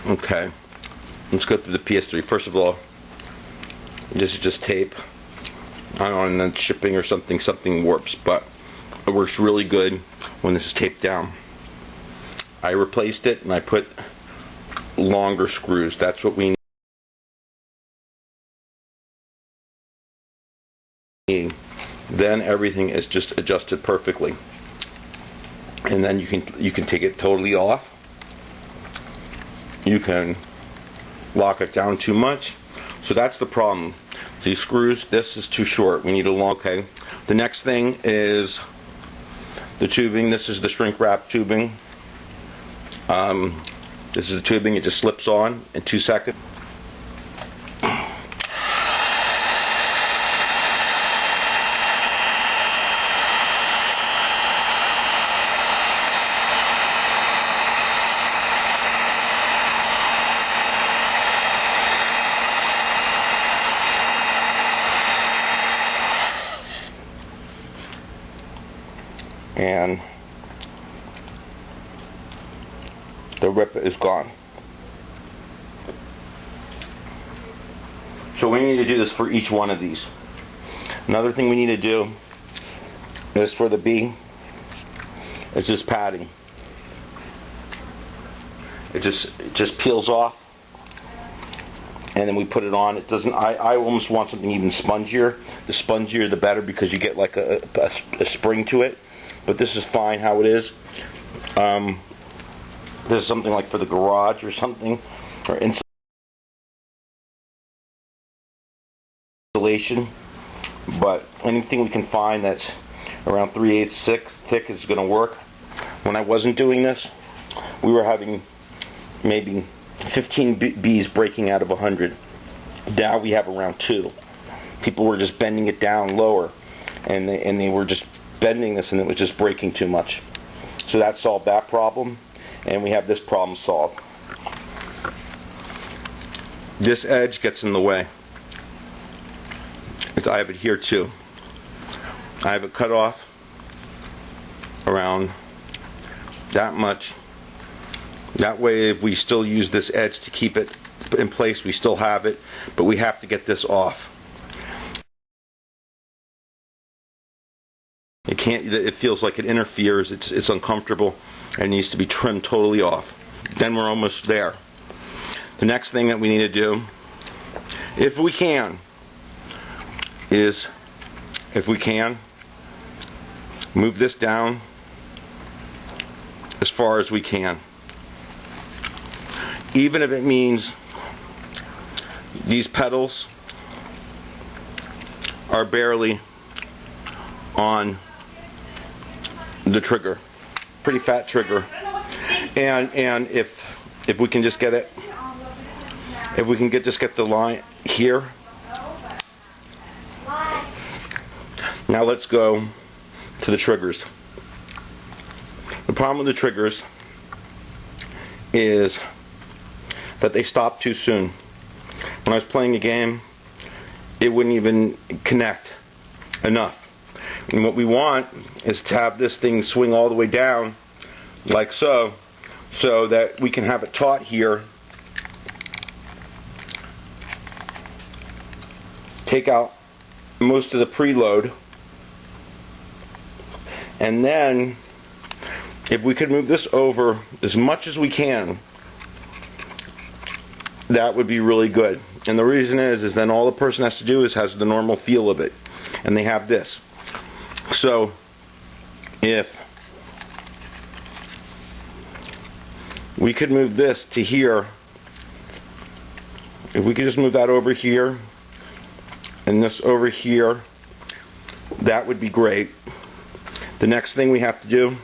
Okay, let's go through the PS3. First of all, this is just tape. I don't know, shipping or something warps, but it works really good when this is taped down. I replaced it and I put longer screws. That's what we need. Then everything is just adjusted perfectly, and then you can take it totally off. You can lock it down too much. So that's the problem. These screws, this is too short. We need a long. Okay. The next thing is the tubing. This is the shrink wrap tubing. This is the tubing. It just slips on in 2 seconds. And the rip is gone. So we need to do this for each one of these. Another thing we need to do is for the B, it's this padding. It just peels off, and then we put it on. It doesn't. I almost want something even spongier. The spongier the better, because you get like a spring to it. But this is fine how it is. This is something like for the garage or something, or insulation. But anything we can find that's around 3/8 thick is going to work. When I wasn't doing this, we were having maybe 15 bees breaking out of 100. Now we have around 2. People were just bending it down lower, and they were just bending this, and it was just breaking too much. So that solved that problem, and we have this problem solved. This edge gets in the way. I have it here too. I have it cut off around that much. That way, if we still use this edge to keep it in place, we still have it, but we have to get this off. It feels like it interferes. It's uncomfortable and needs to be trimmed totally off. Then we're almost there. The next thing that we need to do, if we can, is move this down as far as we can. Even if it means these pedals are barely on the trigger. Pretty fat trigger. And if we can just get it, if we can just get the line here. Now let's go to the triggers. The problem with the triggers is that they stop too soon. When I was playing a game, it wouldn't even connect enough. And what we want is to have this thing swing all the way down, like so, so that we can have it taut here. Take out most of the preload, and then if we could move this over as much as we can, that would be really good. And the reason is then all the person has to do is has the normal feel of it, and they have this. So if we could move this to here, if we could just move that over here and this over here, that would be great. The next thing we have to do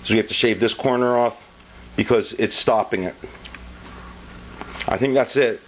is we have to shave this corner off because it's stopping it. I think that's it.